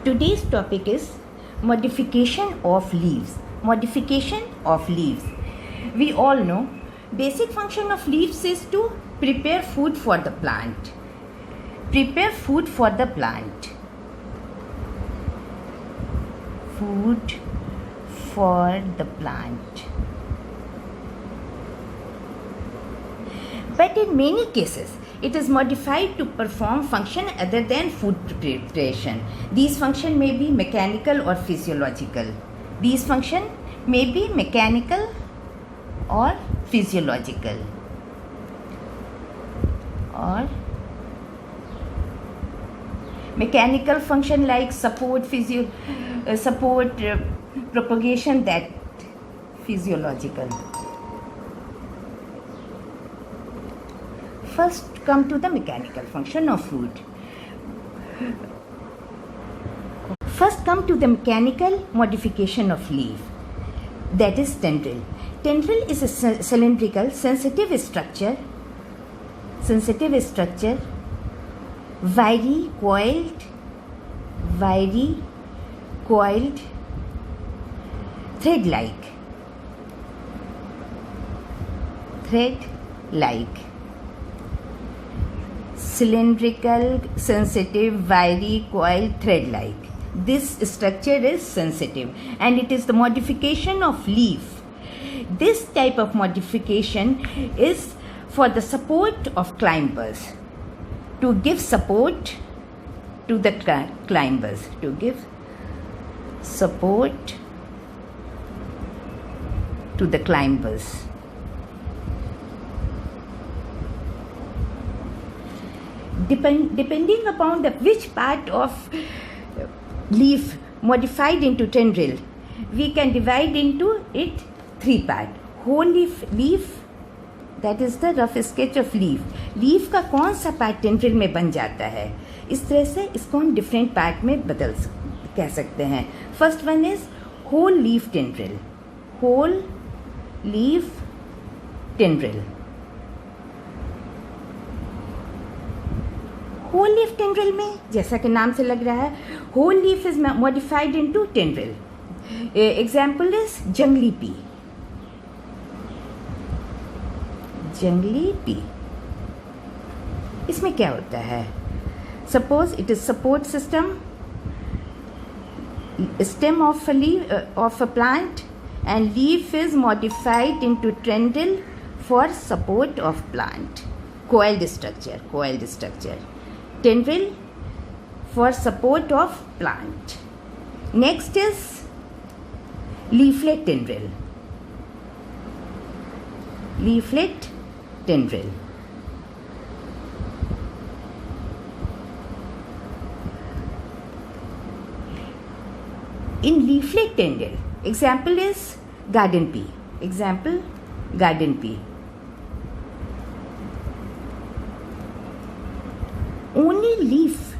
Today's topic is modification of leaves. Modification of leaves. We all know basic function of leaves is to prepare food for the plant. Prepare food for the plant. Food for the plant. But in many cases, it is modified to perform function other than food preparation. These function may be mechanical or physiological. These function may be mechanical or physiological. Or mechanical function like support propagation, that physiological. First come to the mechanical function of food. First come to the mechanical modification of leaf, that is tendril. Tendril is a cylindrical sensitive structure, wiry coiled, thread-like. Cylindrical, sensitive, wiry, coiled, thread-like. This structure is sensitive and it is the modification of leaf. This type of modification is for the support of climbers, to give support to the climbers, to give support to the climbers. Depending upon which part of leaf modified into tendril, we can divide into it three parts. Whole leaf, that is the rough sketch of leaf. Leaf का कौन सा part tendril में बन जाता है, इस तरह से इसको हम डिफरेंट पार्ट में कह सकते हैं. First one is whole leaf tendril. Whole leaf tendril. Whole leaf tendril में जैसा कि नाम से लग रहा है, whole leaf is modified into tendril. Example is जंगली पी. जंगली पी, इसमें क्या होता है? Suppose it is support system, stem of a plant, and leaf is modified into tendril for support of plant. Coiled structure. Tendril for support of plant. Next is leaflet tendril. In leaflet tendril, example is garden pea. Only leaf,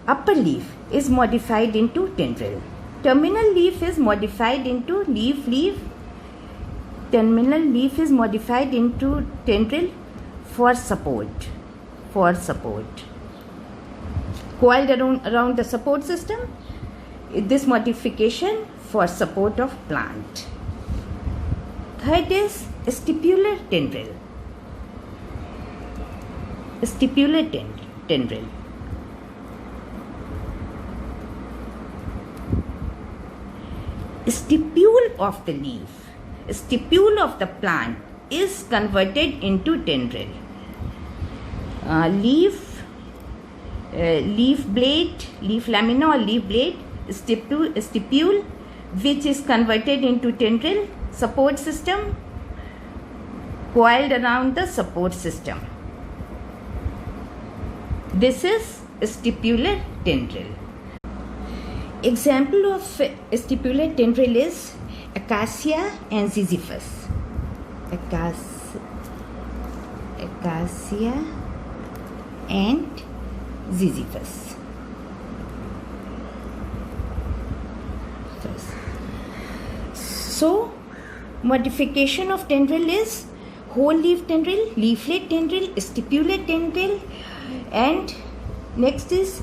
upper leaf is modified into tendril. Terminal leaf is modified into leaf. Terminal leaf is modified into tendril for support. Coiled around the support system, this modification for support of plant. Third is stipular tendril. Stipule of the leaf, stipule of the plant is converted into tendril. Leaf blade, leaf lamina or leaf blade, stipule which is converted into tendril, support system, coiled around the support system. This is stipular tendril. Example of stipular tendril is acacia and ziziphus. Acacia and ziziphus. So, modification of tendril is whole leaf tendril, leaflet tendril, stipular tendril, and next is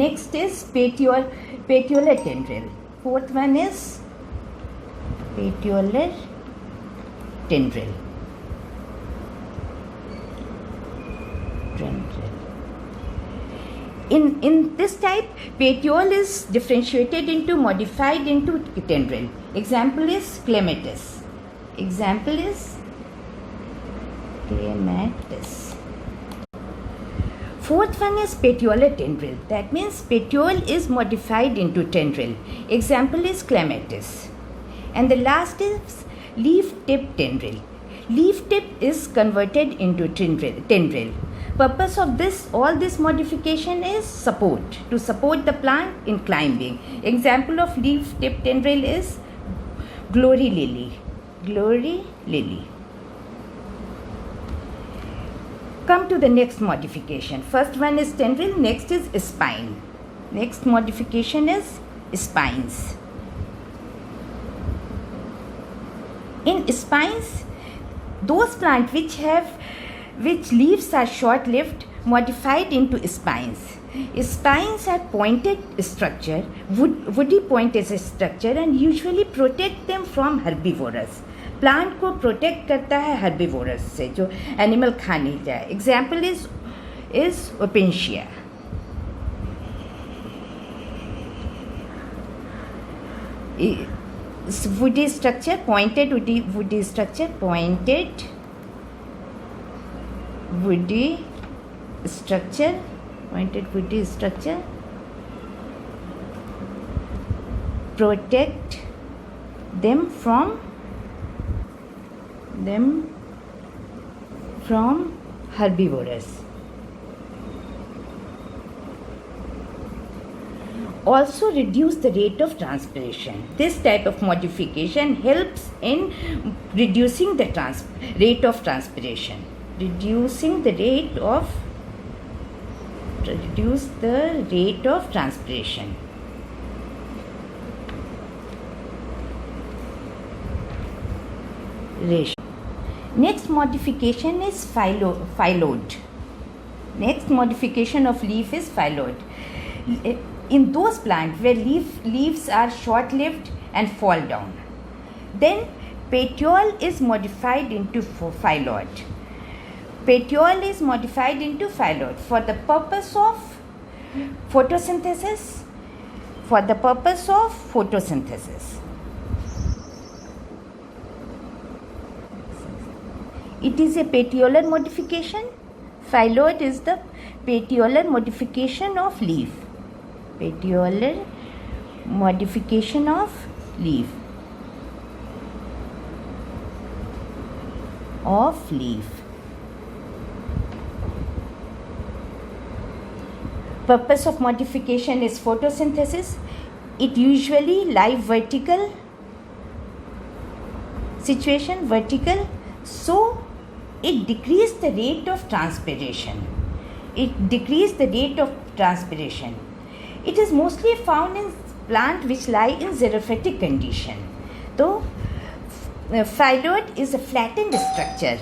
Next is petiolar tendril. Fourth one is petiolar tendril. In this type, petiole is differentiated into, modified into tendril. Example is clematis. Fourth one is petiolar tendril. That means petiole is modified into tendril. Example is clematis. And the last is leaf tip tendril. Leaf tip is converted into tendril. Purpose of all this modification is to support the plant in climbing. Example of leaf tip tendril is glory lily. Come to the next modification. First one is tendril, next is spine. Next modification is spines. In spines, those plants which leaves are short-lived, modified into spines. Spines are pointed structure, woody pointed structure, and usually protect them from herbivores. Plant को protect करता है herbivores से, जो animal खा नहीं जाए. Example is Opuntia. woody structure, pointed woody structure, protect them from herbivores. Also reduce the rate of transpiration. This type of modification helps in reducing the rate of transpiration. Reduce the rate of transpiration. Next modification is phyllodes. Next modification of leaf is phyllodes. In those plants where leaves are short-lived and fall down, then petiole is modified into phyllodes. Petiole is modified into phyllodes for the purpose of photosynthesis. It is a petiolar modification. Phyllodes is the petiolar modification of leaf. Petiolar modification of leaf. Purpose of modification is photosynthesis. It usually lies vertical situation, so it decreases the rate of transpiration. It is mostly found in plants which lie in xerophytic condition. So, phyllodes is a flattened structure.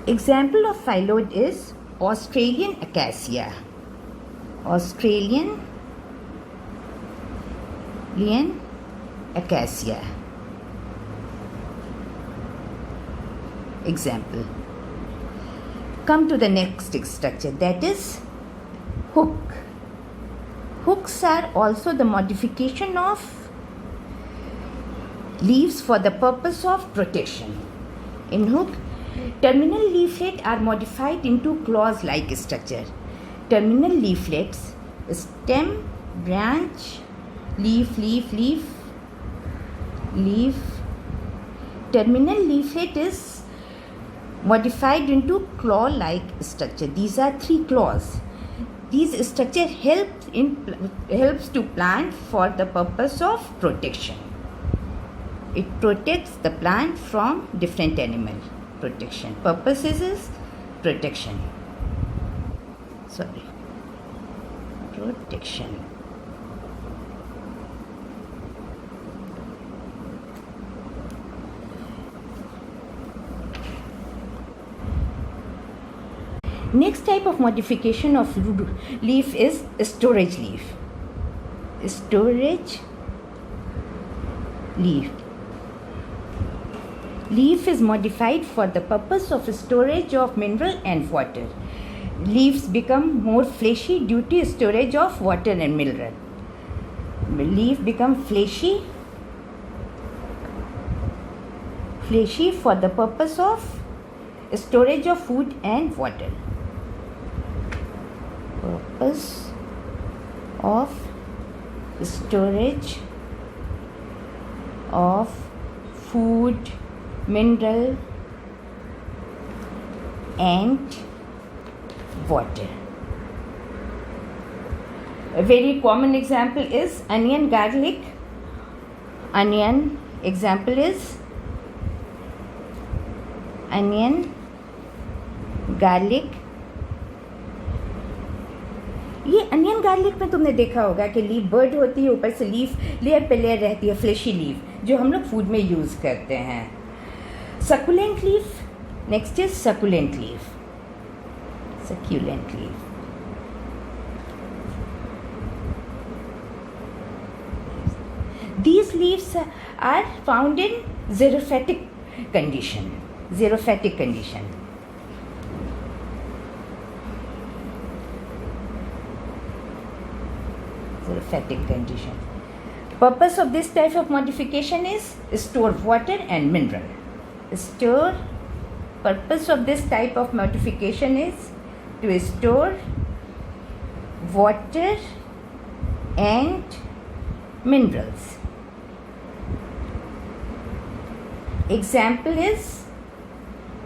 Example of phyllodes is Australian acacia. Example. Come to the next structure, that is hook. Hooks are also the modification of leaves for the purpose of protection. In hook, terminal leaflets are modified into claws-like structure. Terminal leaflets, stem, branch, leaf. Terminal leaflet is modified into claw-like structure. These are 3 claws. These structure helps to plant for the purpose of protection. It protects the plant from different animal. Protection. Purpose is protection. Protection. Next type of modification of leaf is storage leaf. Storage leaf. Leaf is modified for the purpose of storage of mineral and water. Leaves become more fleshy due to storage of water and mineral. Leaf become fleshy for the purpose of storage of food and water. Purpose of storage of food, mineral and water. A very common example is onion, garlic. Onion, example is onion, garlic. ये onion garlic में तुमने देखा होगा कि leaf bird होती है, ऊपर से लीफ लेयर पे लेयर रहती है, फ्लेशी लीफ, जो हम लोग फूड में यूज़ करते हैं. Succulent leaf. Next is succulent leaf. Succulent leaf. These leaves are found in xerophytic condition. Xerophytic condition. Xerophytic condition. Purpose of this type of modification is store water and mineral. Purpose of this type of modification is to store water and minerals. Example is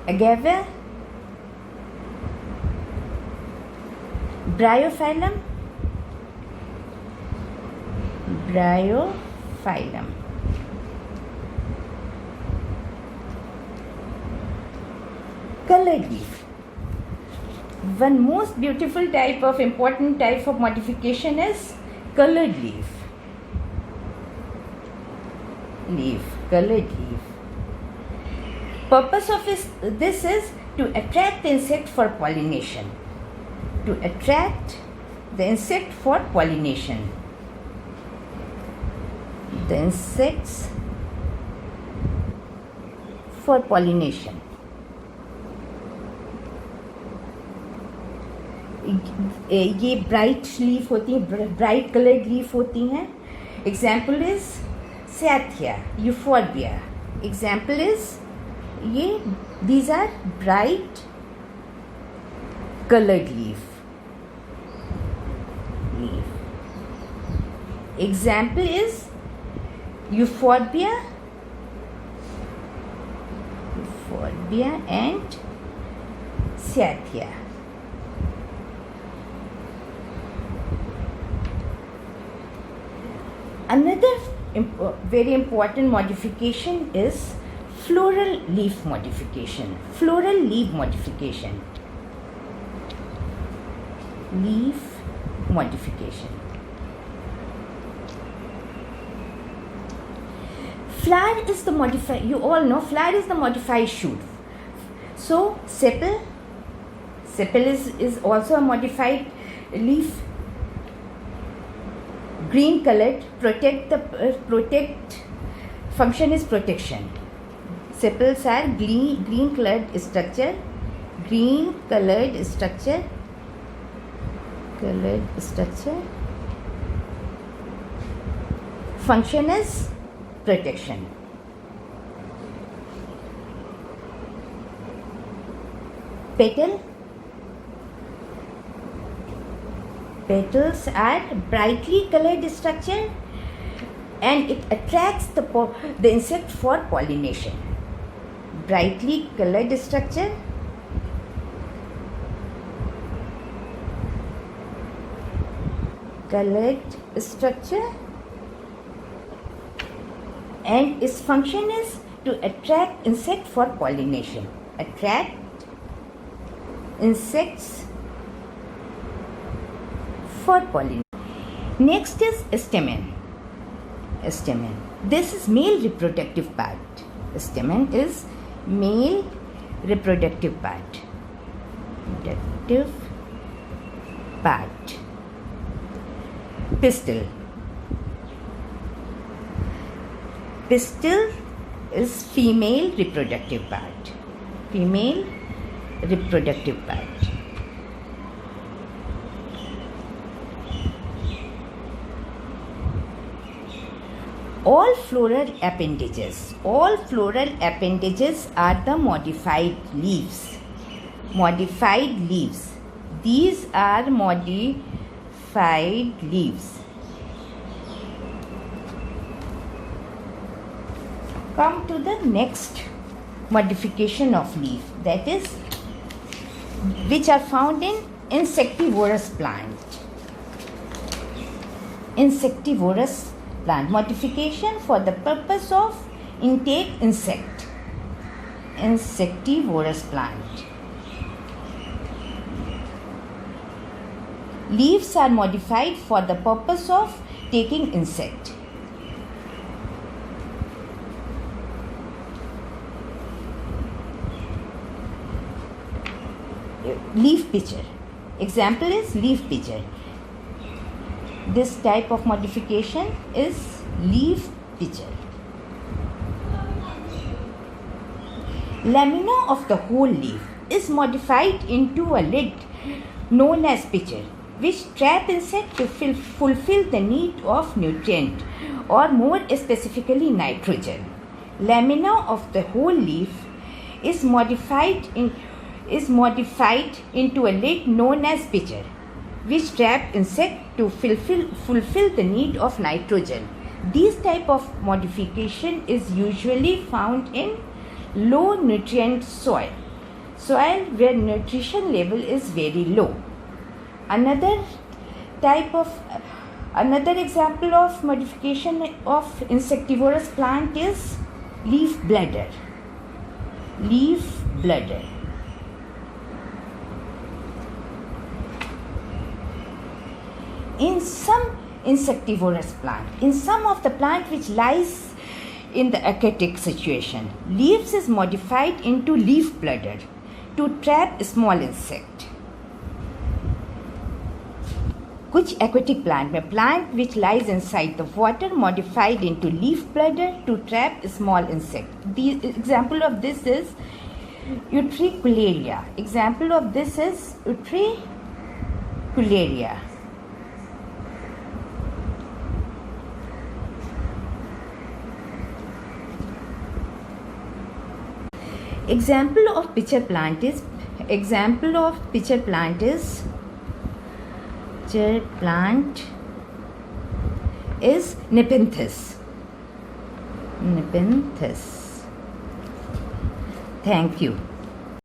agave, bryophyllum, colored leaf. One most beautiful type of important type of modification is colored leaf. Colored leaf. Purpose of this is to attract the insect for pollination. To attract the insect for pollination. The insects for pollination. ये bright leaf होती हैं, bright coloured leaf होती हैं. Example is सैथिया, Euphorbia. Example is ये these are bright coloured leaf. Example is Euphorbia and सैथिया. Another very important modification is floral leaf modification. Floral leaf modification. Leaf modification. Flower is the modified. You all know flower is the modified shoot. So sepal is also a modified leaf. Green colored, protect function is protection. Sepals are green colored structure. Function is protection. Petals are brightly colored structure and it attracts the insect for pollination. Brightly colored structure. And its function is to attract insect for pollination. Attract insects for pollination. Next is stamen. This is male reproductive part. Stamen is male reproductive part. reproductive part. Pistil. Pistil is female reproductive part. Female reproductive part. All floral appendages are the modified leaves. Modified leaves. These are modified leaves. Come to the next modification of leaf, that is, which are found in insectivorous plant. Insectivorous plant. Modification for the purpose of intake insect. Insectivorous plant. Leaves are modified for the purpose of taking insect. Leaf pitcher. Example is leaf pitcher. This type of modification is leaf pitcher. Lamina of the whole leaf is modified into a lid known as pitcher, which trap insect to fulfill the need of nutrient, or more specifically nitrogen. Lamina of the whole leaf is modified into a lid known as pitcher, which trap insect to fulfill the need of nitrogen. This type of modification is usually found in low nutrient soil where nutrition level is very low. Another example of modification of insectivorous plant is leaf bladder. Leaf bladder. In some insectivorous plant, in some of the plant which lies in the aquatic situation, leaves is modified into leaf bladder to trap small insect. कुछ aquatic plant में plant which lies inside the water modified into leaf bladder to trap small insect. The example of this is Utricularia. Example of this is Utricularia. Example of pitcher plant is Nepenthes. Nepenthes. Thank you.